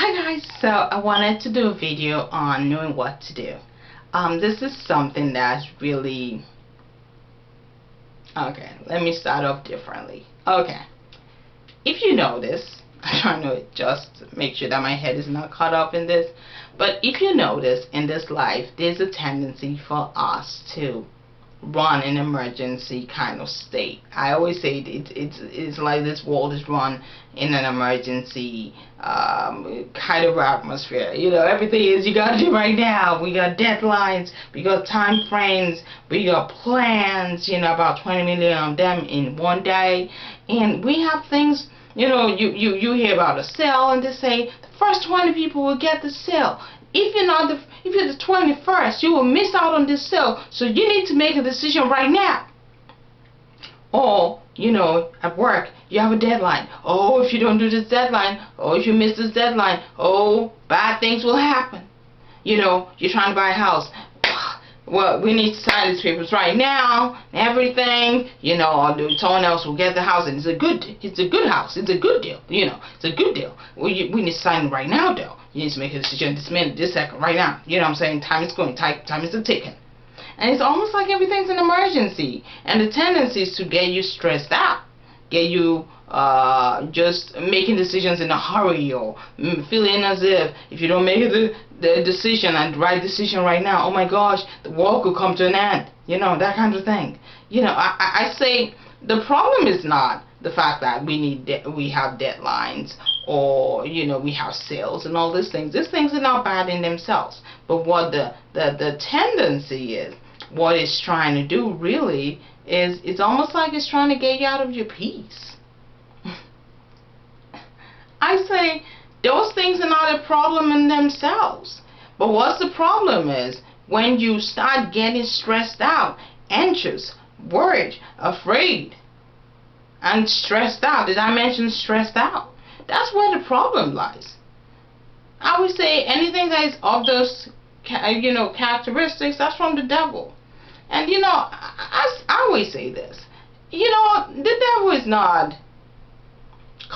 Hi guys, so I wanted to do a video on knowing what to do. This is something that's really, okay, let me start off differently. Okay, if you notice, I'm trying to just make sure that my head is not caught up in this, but if you notice in this life, there's a tendency for us to run an emergency kind of state. I always say it's like this world is run in an emergency kind of atmosphere. You know, everything is you gotta do right now. We got deadlines, we got time frames, we got plans, you know, about 20 million of them in one day, and we have things. You know, you hear about a sale and they say the first 20 people will get the sale. If you're the 21st, you will miss out on this sale. So you need to make a decision right now. Or, you know, at work, you have a deadline. Oh, if you don't do this deadline, oh, if you miss this deadline, oh, bad things will happen. You know, you're trying to buy a house. Well, we need to sign these papers right now, everything, you know, or someone else will get the house, and it's a good house, it's a good deal, you know, it's a good deal. We need to sign it right now, though. You need to make a decision this minute, this second, right now. You know what I'm saying? Time is going, time is ticking. And it's almost like everything's an emergency, and the tendency is to get you stressed out, get you just making decisions in a hurry, or feeling as if you don't make the decision and the right decision right now, oh my gosh, the world could come to an end, you know, that kind of thing. You know, I say the problem is not the fact that we have deadlines, or you know, we have sales and all these things. These things are not bad in themselves, but what the tendency is, what it's trying to do really is, it's almost like it's trying to get you out of your peace. I say those things are not a problem in themselves, but what's the problem is when you start getting stressed out, anxious, worried, afraid, and stressed out. Did I mention stressed out? That's where the problem lies. I would say anything that is of those, you know, characteristics, that's from the devil. And you know, I always say this, you know, the devil is not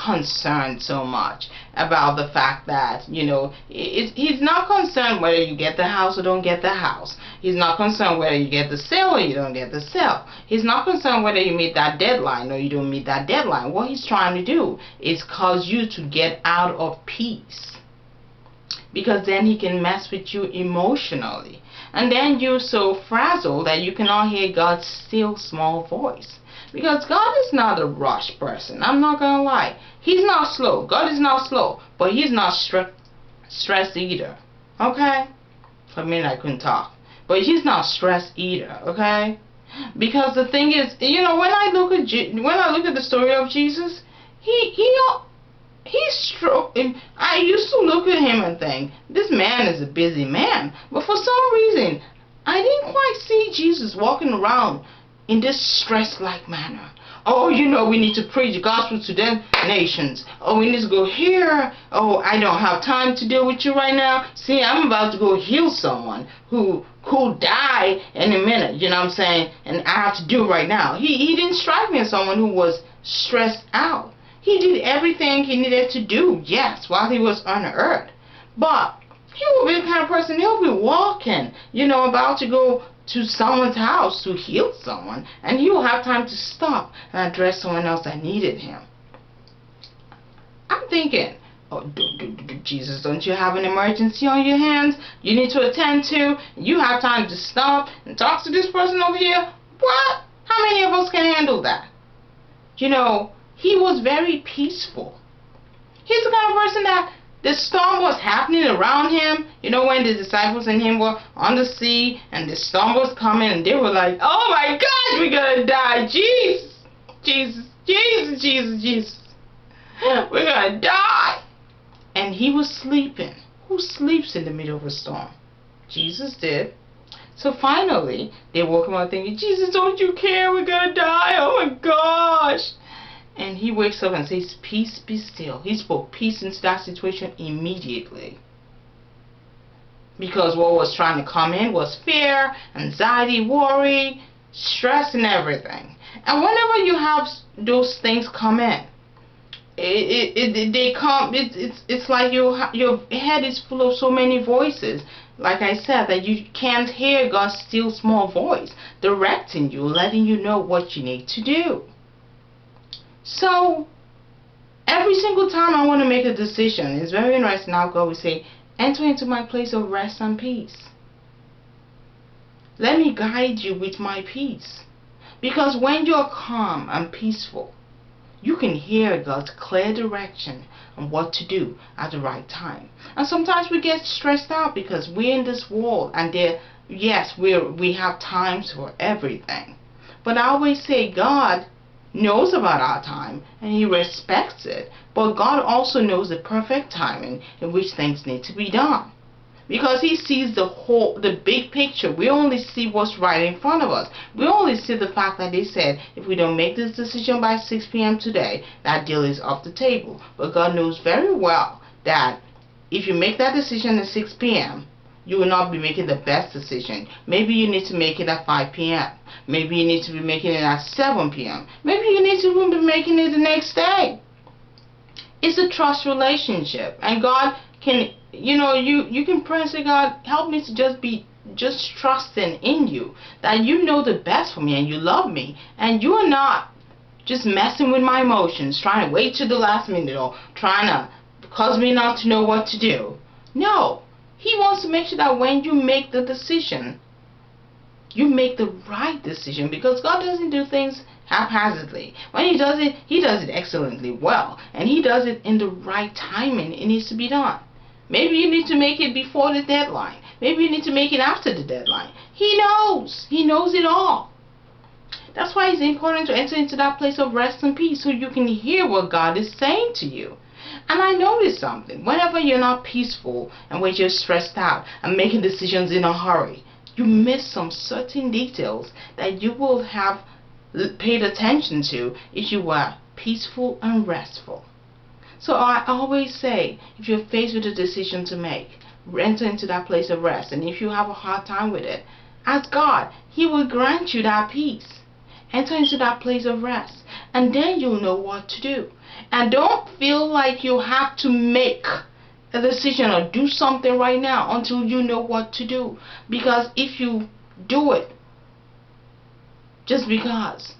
concerned so much about the fact that, you know, he's not concerned whether you get the house or don't get the house. He's not concerned whether you get the sale or you don't get the sale. He's not concerned whether you meet that deadline or you don't meet that deadline. What he's trying to do is cause you to get out of peace, because then he can mess with you emotionally, and then you're so frazzled that you cannot hear God's still small voice. Because God is not a rush person. I'm not going to lie. He's not slow. God is not slow. But he's not stressed either. Okay? For a minute I couldn't talk. But he's not stressed either. Okay? Because the thing is, you know, when I look at the story of Jesus, I used to look at him and think, this man is a busy man. But for some reason, I didn't quite see Jesus walking around in this stress-like manner. Oh, you know, we need to preach the gospel to the nations. Oh, we need to go here. Oh, I don't have time to deal with you right now. See, I'm about to go heal someone who could die in a minute, you know what I'm saying? And I have to do it right now. He didn't strike me as someone who was stressed out. He did everything he needed to do, yes, while he was on earth. But he will be the kind of person, he'll be walking, you know, about to go to someone's house to heal someone, and he will have time to stop and address someone else that needed him. I'm thinking, oh, Jesus, don't you have an emergency on your hands you need to attend to? You have time to stop and talk to this person over here? What? How many of us can handle that? You know, he was very peaceful. He's the kind of person that the storm was happening around him. You know, when the disciples and him were on the sea and the storm was coming and they were like, oh my God, we're gonna die. Jesus, Jesus, Jesus, Jesus, Jesus. We're gonna die. And he was sleeping. Who sleeps in the middle of a storm? Jesus did. So finally, they woke him up thinking, Jesus, don't you care? We're gonna die. Oh my gosh. And he wakes up and says, peace, be still. He spoke peace into that situation immediately. Because what was trying to come in was fear, anxiety, worry, stress, and everything. And whenever you have those things come in, they come. It's like your head is full of so many voices. Like I said, that you can't hear God's still small voice directing you, letting you know what you need to do. So every single time I want to make a decision, it's very interesting how God will say, enter into my place of rest and peace. Let me guide you with my peace. Because when you're calm and peaceful, you can hear God's clear direction on what to do at the right time. And sometimes we get stressed out because we're in this world, and yes, we have times for everything. But I always say God knows about our time and He respects it. But God also knows the perfect timing in which things need to be done. Because He sees the big picture. We only see what's right in front of us. We only see the fact that they said, if we don't make this decision by 6 p.m. today, that deal is off the table. But God knows very well that if you make that decision at 6 p.m., you will not be making the best decision. Maybe you need to make it at 5 p.m. Maybe you need to be making it at 7 p.m. Maybe you need to be making it the next day. It's a trust relationship. And God can, you can pray and say, God, help me to just trusting in you, that you know the best for me and you love me, and you are not just messing with my emotions, trying to wait till the last minute or trying to cause me not to know what to do. No, He wants to make sure that when you make the decision, you make the right decision, because God doesn't do things haphazardly. When He does it excellently well, and He does it in the right timing it needs to be done. Maybe you need to make it before the deadline. Maybe you need to make it after the deadline. He knows. He knows it all. That's why it's important to enter into that place of rest and peace, so you can hear what God is saying to you. And I noticed something. Whenever you're not peaceful and when you're stressed out and making decisions in a hurry, you miss some certain details that you will have paid attention to if you were peaceful and restful. So I always say, if you're faced with a decision to make, enter into that place of rest. And if you have a hard time with it, ask God. He will grant you that peace. Enter into that place of rest, and then you'll know what to do. And don't feel like you have to make a decision or do something right now until you know what to do. Because if you do it just because,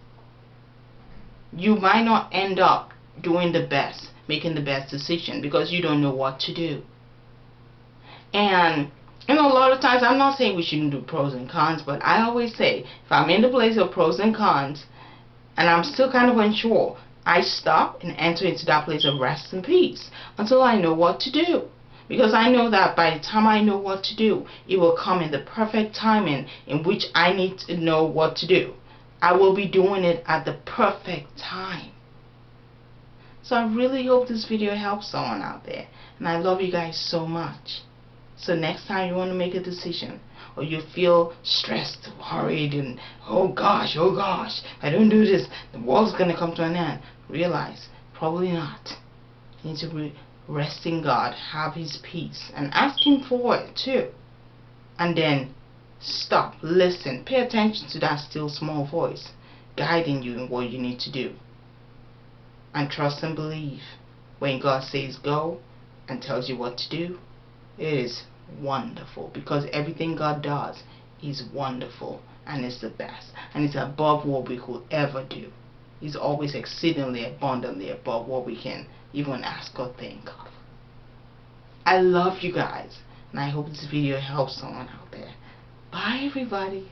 you might not end up doing the best, making the best decision, because you don't know what to do. And a lot of times, I'm not saying we shouldn't do pros and cons, but I always say, if I'm in the place of pros and cons and I'm still kind of unsure, I stop and enter into that place of rest and peace until I know what to do. Because I know that by the time I know what to do, it will come in the perfect timing in which I need to know what to do. I will be doing it at the perfect time. So I really hope this video helps someone out there. And I love you guys so much. So next time you want to make a decision, or you feel stressed, worried, and oh gosh, if I don't do this, the world's going to come to an end, realize, probably not. You need to rest in God, have His peace, and ask Him for it too. And then stop, listen, pay attention to that still small voice guiding you in what you need to do. And trust and believe. When God says go and tells you what to do, it is wonderful, because everything God does is wonderful and it's the best, and it's above what we could ever do. He's always exceedingly abundantly above what we can even ask or think of. I love you guys, and I hope this video helps someone out there. Bye everybody.